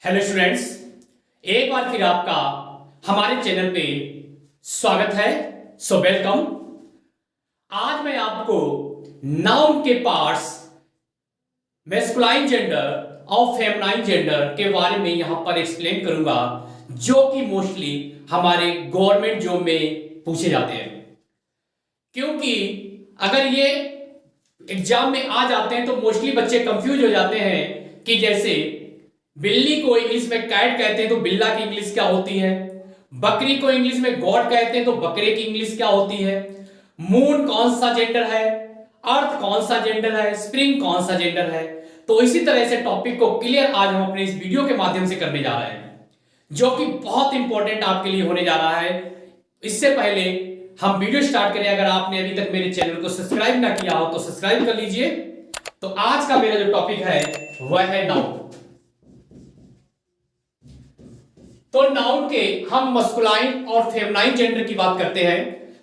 Hello students, एक बार फिर आपका हमारे चैनल पे स्वागत है। So welcome. आज मैं आपको नाउन के पार्ट्स मैस्कुलाइन जेंडर और फेमिनाइन जेंडर के बारे में यहां पर एक्सप्लेन करूंगा, जो कि मोस्टली हमारे गवर्नमेंट जॉब में पूछे जाते हैं। क्योंकि अगर ये एग्जाम में आ जाते हैं तो मोस्टली बच्चे कंफ्यूज हो जाते हैं कि जैसे बिल्ली को इंग्लिश में कैट कहते हैं तो बिल्ला की इंग्लिश क्या होती है, बकरी को इंग्लिश में गॉड कहते हैं तो बकरे की इंग्लिश क्या होती है, मून कौन सा जेंडर है, अर्थ कौन सा जेंडर है, स्प्रिंग कौन सा जेंडर है। तो इसी तरह से टॉपिक को क्लियर आज हम अपने इस वीडियो के माध्यम से करने जा रहे हैं, जो कि बहुत इंपॉर्टेंट आपके लिए होने जा रहा है। इससे पहले हम वीडियो स्टार्ट करें, अगर आपने अभी तक मेरे चैनल को सब्सक्राइब ना किया हो तो सब्सक्राइब कर लीजिए। तो आज का मेरा जो टॉपिक है वह है नाउन। तो नाउन के हम मस्कुलाइन और फेमिनाइन जेंडर की बात करते हैं,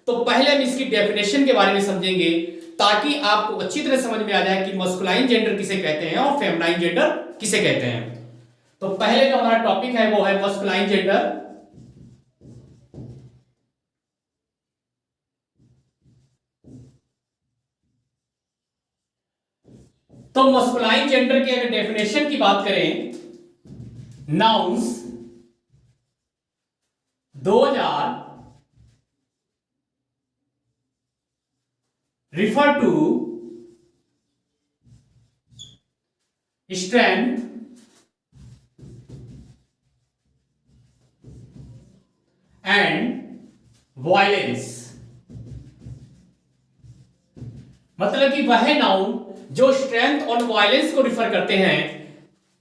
तो पहले हम इसकी डेफिनेशन के बारे में समझेंगे ताकि आपको अच्छी तरह समझ में आ जाए कि मस्कुलाइन जेंडर किसे कहते हैं और फेमिनाइन जेंडर किसे कहते हैं। तो पहले जो हमारा टॉपिक है वो है मस्कुलाइन जेंडर। तो मस्कुलाइन जेंडर की अगर डेफिनेशन की बात करें, nouns 2000 refer to strength and violence। मतलब कि वह नाउन जो स्ट्रेंथ और वायलेंस को रिफर करते हैं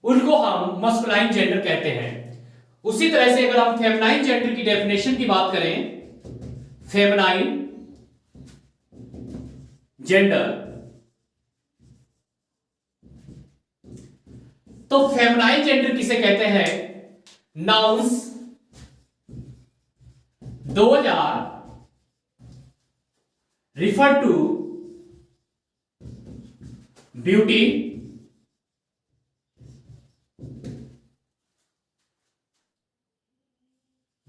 उनको हम मस्कुलाइन जेंडर कहते हैं। उसी तरह से अगर हम फेमिनाइन जेंडर की डेफिनेशन की बात करें, फेमिनाइन जेंडर, तो फेमिनाइन जेंडर किसे कहते हैं? Nouns 2000 refer to beauty,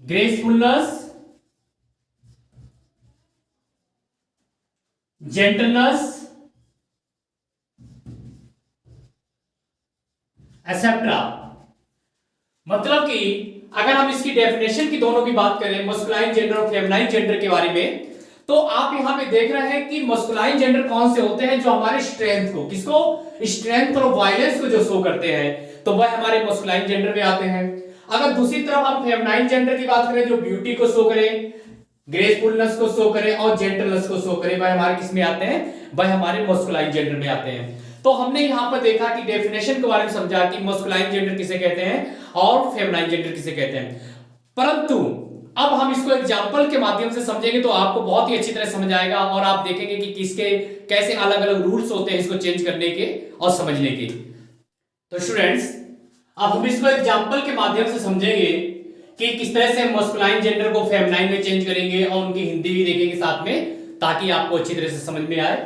gracefulness, gentleness, etc। मतलब कि अगर हम इसकी डेफिनेशन की दोनों की बात करें, मस्कुलाइन जेंडर और फेमिनाइन जेंडर के बारे में, तो आप यहां पे देख रहे हैं कि मस्कुलाइन जेंडर कौन से होते हैं जो हमारे स्ट्रेंथ को, किसको, स्ट्रेंथ और वायलेंस को जो शो करते हैं, तो वह हमारे मस्कुलाइन जेंडर में आते हैं। अगर दूसरी तरफ हम फेमिनाइन जेंडर की बात करें जो ब्यूटी को शो करे, ग्रेसफुलनेस को शो करे और जेंटलनेस को शो करे, वह हमारे किस में आते हैं? वह हमारे मस्कुलाइन जेंडर में आते हैं। तो हमने यहां पर देखा कि डेफिनेशन के बारे में समझा कि मस्कुलाइन जेंडर किसे कहते हैं और फेमिनाइन जेंडर किसे कहते हैं। परंतु अब हम इसको एग्जांपल के माध्यम से समझेंगे तो आपको बहुत ही अच्छी तरह समझ आएगा और आप देखेंगे कि किसके कैसे अलग अलग रूल्स होते हैं इसको चेंज करने के और समझने के। तो स्टूडेंट्स, अब हम इसको एग्जांपल के माध्यम से समझेंगे कि किस तरह से मस्कुलाइन जेंडर को फेमिनाइन में चेंज करेंगे और उनकी हिंदी भी देखेंगे साथ में, ताकि आपको अच्छी तरह से समझ में आए।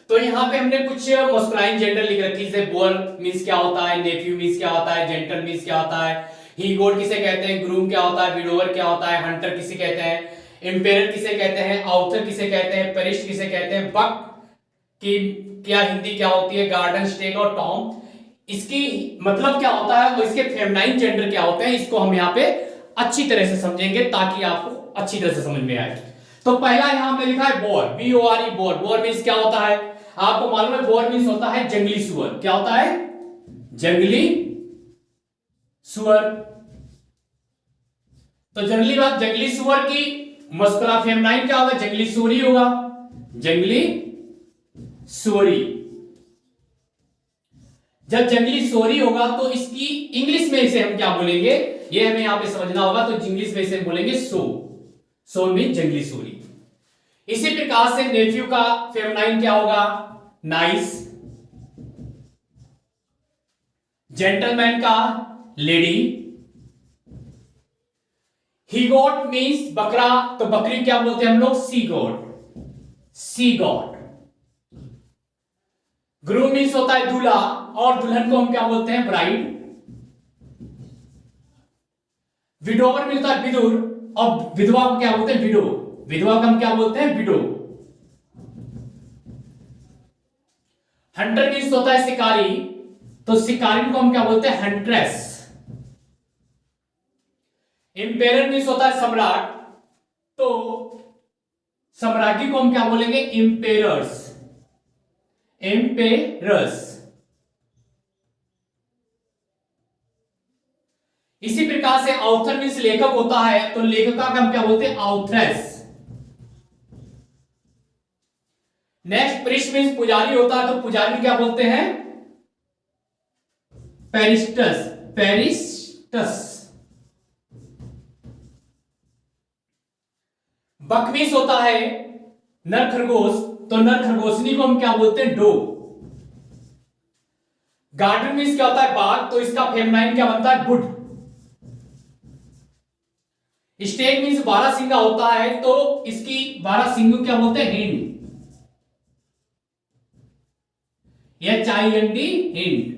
तो यहाँ पे हमने कुछ मस्कुलाइन जेंडर लिख रखी, जैसे बोर मींस क्या होता है, नेफ्यू मींस क्या होता है, जेंटल मींस क्या होता है, ही गोड किसे कहते हैं, ग्रूम क्या होता है, विडोवर क्या होता है, हंटर किसे कहते हैं, एम्पेरर किसे कहते हैं, आउथर किसे कहते हैं, पेरिस्ट किसे कहते हैं, बक की क्या हिंदी क्या होती है, गार्डन स्टेक और टॉम इसकी मतलब क्या होता है और इसके फेमिनाइन जेंडर क्या होते हैं, इसको हम यहाँ पे अच्छी तरह से समझेंगे ताकि आपको अच्छी तरह से समझ में आए। तो पहला यहां हमने लिखा है bore, BORE, bore. Bore means क्या होता है? आपको मालूम है बोर मींस होता है जंगली सुअर। क्या होता है? जंगली सुअर। तो जनरली बात, जंगली सुअर की मस्कुला फेमिनाइन क्या होगा? जंगली सुअरी होगा, जंगली सुअरी। जब जंगली सुअरी होगा तो इसकी इंग्लिश में इसे हम क्या बोलेंगे, ये हमें यहां पे समझना होगा। तो इंग्लिश में इसे हम बोलेंगे सो मीन जंगली सुअरी। इसी प्रकार से नेफ्यू का फेमिनाइन क्या होगा? नाइस। जेंटलमैन का लेडी। ही गॉट मीन्स बकरा, तो बकरी क्या बोलते हैं हम लोग? सी गॉड, सी गॉड। ग्रूम मीन्स होता है दूल्हा और दुल्हन को हम क्या बोलते हैं? ब्राइड। विडोवर मीन्स होता है विदुर, और विधवा को क्या बोलते हैं? विडो। विधवा को हम क्या बोलते हैं? विडो। हंटर मीन्स होता है शिकारी, तो शिकारी को हम क्या बोलते हैं? हंट्रेस। इंपेरर मीन्स होता है सम्राट, तो सम्राज्ञी को हम क्या बोलेंगे? इंपेरर्स। एम्पेरर्स। इसी प्रकार से ऑथर मीन्स लेखक होता है, तो लेखिका का हम क्या बोलते हैं? ऑथरेस। नेक्स्ट प्रीस्ट मीन्स पुजारी होता है, तो पुजारी क्या बोलते हैं? पेरिस्टस। पेरिस्टस। बक मीन्स होता है नर खरगोश, तो नर खरगोशनी को हम क्या बोलते हैं? डो। गार्डन मीन्स क्या होता है? बाग, तो इसका फेमनाइन क्या बनता है? गुड। स्टेग मीन्स 12 सिंगा होता है, तो इसकी 12 सिंगों क्या बोलते हैं? हिंड। HIND, hind.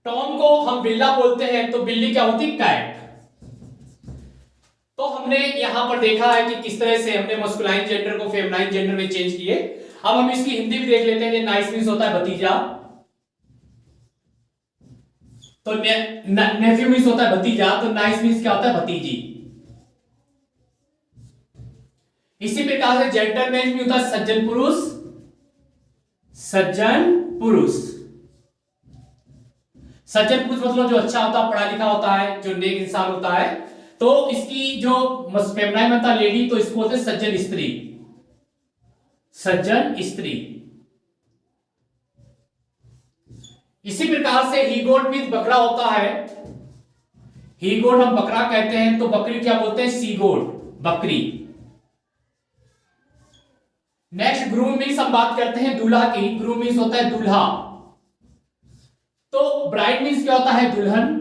टॉम को हम बिल्ला बोलते हैं, तो बिल्ली क्या होती? कैट। तो हमने यहां पर देखा है कि किस तरह से हमने मस्कुलाइन जेंडर को फेमिनाइन जेंडर में चेंज किए। अब हम इसकी हिंदी भी देख लेते हैं। नाइस मीन्स होता है भतीजा, तो नेफ्यू मीन्स होता है भतीजा, तो नाइस मीन्स क्या होता है? भतीजी। इसी प्रकार से जेंटलमैन भी होता है सज्जन पुरुष। सज्जन पुरुष। सज्जन पुरुष मतलब जो अच्छा होता है, पढ़ा लिखा होता है, जो नेक इंसान होता है। तो इसकी जो फेमिनाइन बनता है लेडी, तो इसको बोलते हैं सज्जन स्त्री। सज्जन स्त्री। इसी प्रकार से ही गोट मीन्स बकरा होता है। ही गोट हम बकरा कहते हैं, तो बकरी क्या बोलते हैं? सी गोट, बकरी। नेक्स्ट ग्रूम मीन्स हम बात करते हैं दूल्हा की। ग्रूम मीन्स होता है दूल्हा, तो ब्राइड मीन्स क्या होता है? दुल्हन।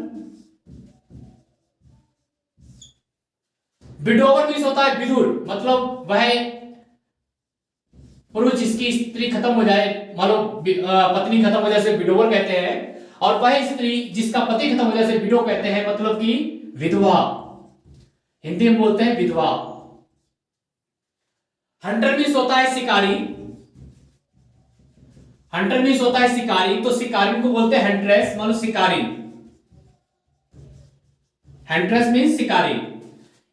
विडोवर मीन्स होता है विधुर, मतलब वह पुरुष जिसकी स्त्री खत्म हो जाए, मान लो पत्नी खत्म हो जाए से विडोवर कहते हैं, और वह स्त्री जिसका पति खत्म हो जाए से विडो कहते हैं, मतलब कि विधवा। हिंदी में बोलते हैं विधवा। हंटर मीन्स होता है शिकारी। हंटर मीन्स होता है शिकारी, तो शिकारी को बोलते हैं हंट्रेस, मतलब शिकारी। हंट्रेस मीन्स शिकारी।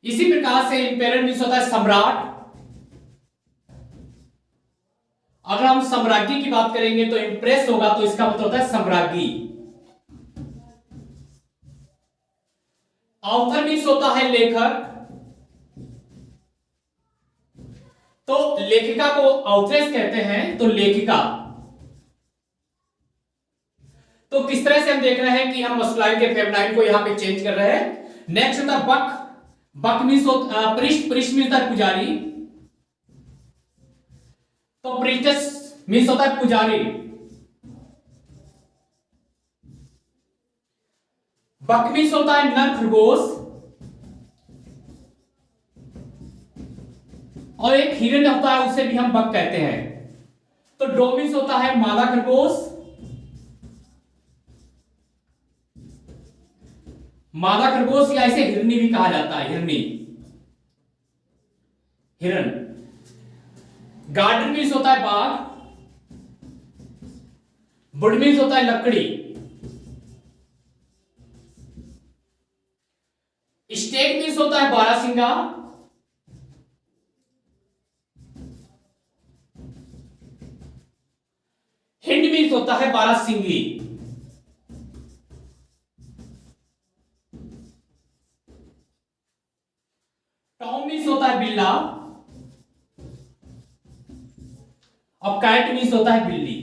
इसी प्रकार से इंपेरर मीन्स होता है सम्राट। अगर हम सम्राज्ञी की बात करेंगे तो इंप्रेस होगा, तो इसका मतलब होता है सम्राज्ञी। ऑथर मीन्स होता है लेखक, तो लेखिका को ऑथरेस कहते हैं, तो लेखिका। तो किस तरह से हम देख रहे हैं कि हम मस्कुलाइन के फेमिनाइन को यहां पे चेंज कर रहे हैं। नेक्स्ट होता है बक। बक मीन्स प्रिस्ट। प्रिस्ट मीन्स होता है पुजारी, तो प्रिस्टस मीन्स होता है पुजारी। बक मीन्स होता है नर खरगोश, और एक हिरन होता है उसे भी हम बक कहते हैं। तो डो मीन्स होता है मादा खरगोश। मादा खरगोश या इसे हिरनी भी कहा जाता है, हिरनी, हिरन। गार्डन मीन्स होता है बाग। वुड मीन्स होता है लकड़ी। स्टेग मीन्स होता है बारहसिंगा। हिंड मीन्स होता है बारहसिंगी। टॉम मीन्स होता है बिल्ला, और कैट मीन्स होता है बिल्ली।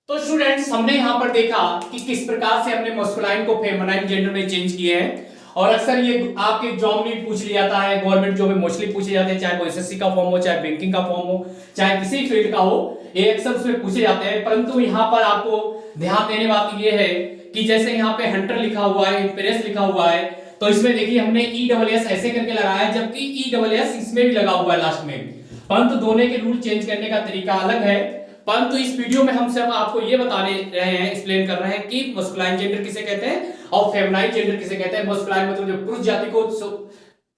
तो स्टूडेंट्स, हमने यहां पर देखा कि किस प्रकार से हमने मस्कुलाइन को फेमिनाइन जेंडर में चेंज किए हैं। और अक्सर ये आपके जॉब में पूछ लिया जाता है, गवर्नमेंट जॉब में मोस्टली पूछे जाते हैं, चाहे वो एसएससी का फॉर्म हो, चाहे बैंकिंग का फॉर्म हो, चाहे किसी फील्ड का हो, ये अक्सर उसमें पूछे जाते हैं। परंतु यहाँ पर आपको ध्यान देने बात ये है कि जैसे यहाँ पे हंटर लिखा हुआ है, इंपेरेस लिखा हुआ है, तो इसमें देखिए हमने ESS ऐसे करके लगाया है, जबकि ESS इसमें भी लगा हुआ है लास्ट में, परंतु दोनों के रूल चेंज करने का तरीका अलग है। परंतु इस वीडियो में हम सिर्फ आपको ये बताने रहे हैं, एक्सप्लेन कर रहे हैं कि मस्कुलाइन जेंडर किसे कहते हैं और फेमिनाइन जेंडर किसे कहते हैं। मस्कुलाइन मतलब जो पुरुष जाति को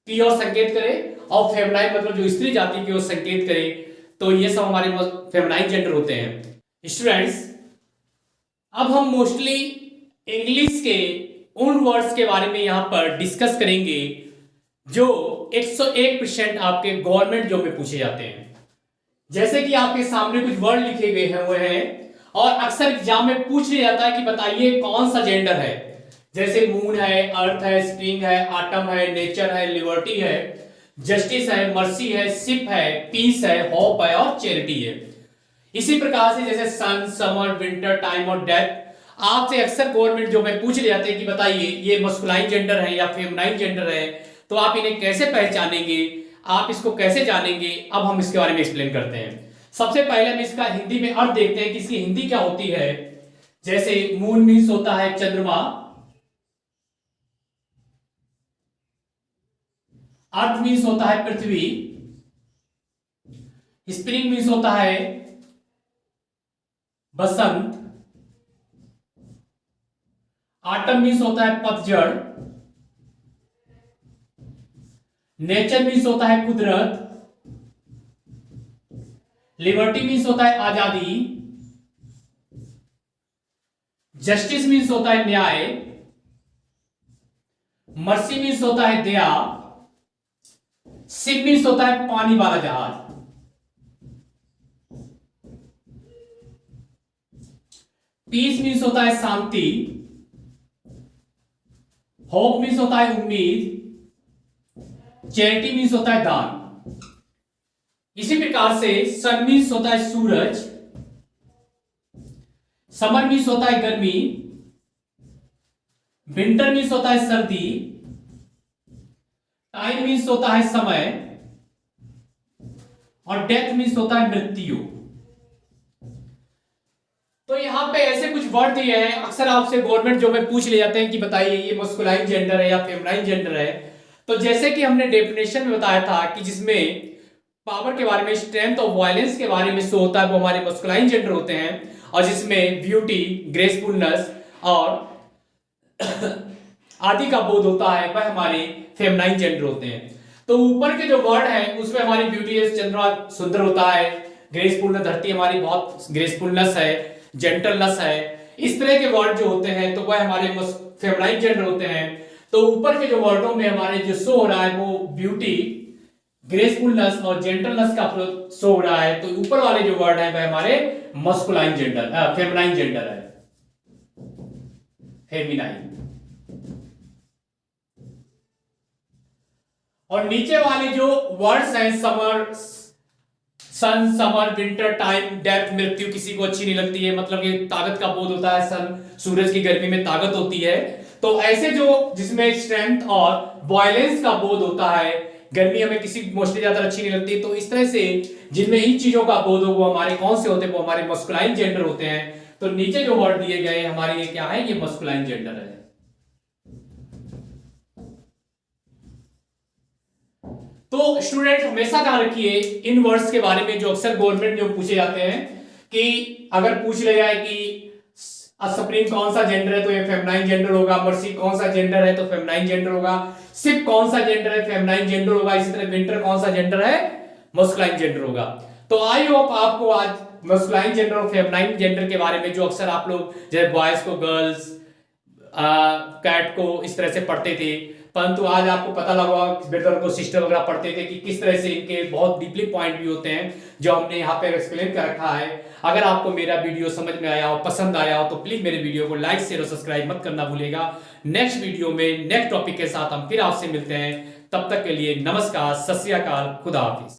की ओर संकेत करे और फेमिनाइन मतलब जो स्त्री जाति की ओर संकेत करे। तो ये सब हमारे फेमिनाइन जेंडर होते हैं। स्टूडेंट्स, अब हम मोस्टली इंग्लिश के उन वर्ड्स के बारे में यहां पर डिस्कस करेंगे जो 101% आपके गवर्नमेंट जॉब में पूछे जाते हैं। जैसे कि आपके सामने कुछ वर्ड लिखे गए हैं हुए हैं और अक्सर एग्जाम में पूछ लिया जाता है कि बताइए कौन सा जेंडर है। जैसे मून है, अर्थ है, स्प्रिंग है, आटम है, नेचर है, लिबर्टी है, जस्टिस है, मर्सी है, शिप है, पीस है, होप है और चैरिटी है। इसी प्रकार से जैसे सन, समर, विंटर, टाइम और डेथ आपसे अक्सर गवर्नमेंट जो में पूछ ले जाते हैं कि बताइए ये मस्कुलाइन जेंडर है या फेमिनाइन जेंडर है, तो आप इन्हें कैसे पहचानेंगे, आप इसको कैसे जानेंगे। अब हम इसके बारे में एक्सप्लेन करते हैं। सबसे पहले हम इसका हिंदी में अर्थ देखते हैं कि इसकी हिंदी क्या होती है। जैसे मून मीन्स होता है चंद्रमा, अर्थ मीन्स होता है पृथ्वी, स्प्रिंग मीन्स होता है बसंत, ऑटम मीन्स होता है पतझड़, नेचर मीन्स होता है कुदरत, लिबर्टी मीन्स होता है आजादी, जस्टिस मीन्स होता है न्याय, मर्सी मीन्स होता है दया, शिप मीन्स होता है पानी वाला जहाज, पीस मीन्स होता है शांति, होप मीन्स होता है उम्मीद, चैरिटी मीन्स होता है दान। इसी प्रकार से सन मीन्स होता है सूरज, समर मीन्स होता है गर्मी, विंटर मीन्स होता है सर्दी, टाइम मीन्स होता है समय और डेथ मीन्स होता है मृत्यु। तो यहां पे ऐसे कुछ वर्ड दिए हैं, अक्सर आपसे गवर्नमेंट जो में पूछ ले जाते हैं कि बताइए ये मस्कुलाइन जेंडर है या फेमिनाइन जेंडर है। तो जैसे कि हमने डेफिनेशन में बताया था कि जिसमें पावर के बारे में, स्ट्रेंथ और वायलेंस के बारे में शो होता है वो हमारे मस्कुलाइन जेंडर होते हैं, और जिसमें ब्यूटी, ग्रेसफुलनेस और आदि का बोध होता है वह हमारे फेमिनाइन जेंडर होते हैं। तो ऊपर के जो वर्ड हैं उसमें हमारी ब्यूटी है, चंद्रमा सुंदर होता है, ग्रेसफुलनेस, धरती हमारी बहुत ग्रेसफुलनेस है, जेंटलनेस है। इस तरह के वर्ड जो होते हैं तो वह हमारे फेमिनाइन जेंडर होते हैं। तो ऊपर के जो वर्डों में हमारे जो शो हो रहा है वो ब्यूटी, ग्रेसफुलनेस और जेंटलनेस का शो हो रहा है। तो ऊपर वाले जो वर्ड है वह हमारे मस्कुलाइन जेंडर, फेमिनाइन जेंडर है, फेमिनाइन। और नीचे वाले जो वर्ड्स हैं समर, सन, समर, विंटर, टाइम, डेथ, मृत्यु किसी को अच्छी नहीं लगती है, मतलब कि ताकत का बोध होता है, सन सूरज की गर्मी में ताकत होती है। तो ऐसे जो जिसमें स्ट्रेंथ और वायलेंस का बोध होता है, गर्मी हमें किसी मोस्टली ज्यादा अच्छी नहीं लगती, तो इस तरह से जिनमें इन चीजों का बोध हो वो हमारे कौन से होते हैं, वो हमारे मस्कुलाइन जेंडर होते हैं। तो नीचे जो वर्ड दिए गए हमारे ये क्या है, ये मस्कुलाइन जेंडर है। तो स्टूडेंट हमेशा ध्यान रखिए इन वर्ड्स के बारे में जो अक्सर गवर्नमेंट जो पूछे जाते हैं कि अगर पूछ लिया जाए कि स्प्रिंग कौन सा जेंडर है तो ये फेमिनाइन जेंडर होगा, मर्सी कौन सा जेंडर है तो फेमिनाइन जेंडर होगा, शिप कौन सा जेंडर है फेमिनाइन जेंडर होगा, इसी तरह विंटर कौन सा जेंडर है मस्कुलाइन जेंडर होगा। तो आई होप आपको आज मस्कुलाइन जेंडर और फेमिनाइन जेंडर के बारे में जो अक्सर आप लोग जैसे बॉयज को गर्ल्स, कैट को इस तरह से पढ़ते थे, परंतु आज आपको पता लगा, ब्रदर को सिस्टर वगैरह पढ़ते थे कि किस तरह से इनके बहुत डीपली पॉइंट भी होते हैं जो हमने यहाँ पे एक्सप्लेन कर रखा है। अगर आपको मेरा वीडियो समझ में आया हो, पसंद आया हो, तो प्लीज मेरे वीडियो को लाइक शेयर और सब्सक्राइब मत करना भूलेगा। नेक्स्ट वीडियो में नेक्स्ट टॉपिक के साथ हम फिर आपसे मिलते हैं, तब तक के लिए नमस्कार, सत श्री अकाल, खुदा हाफिज।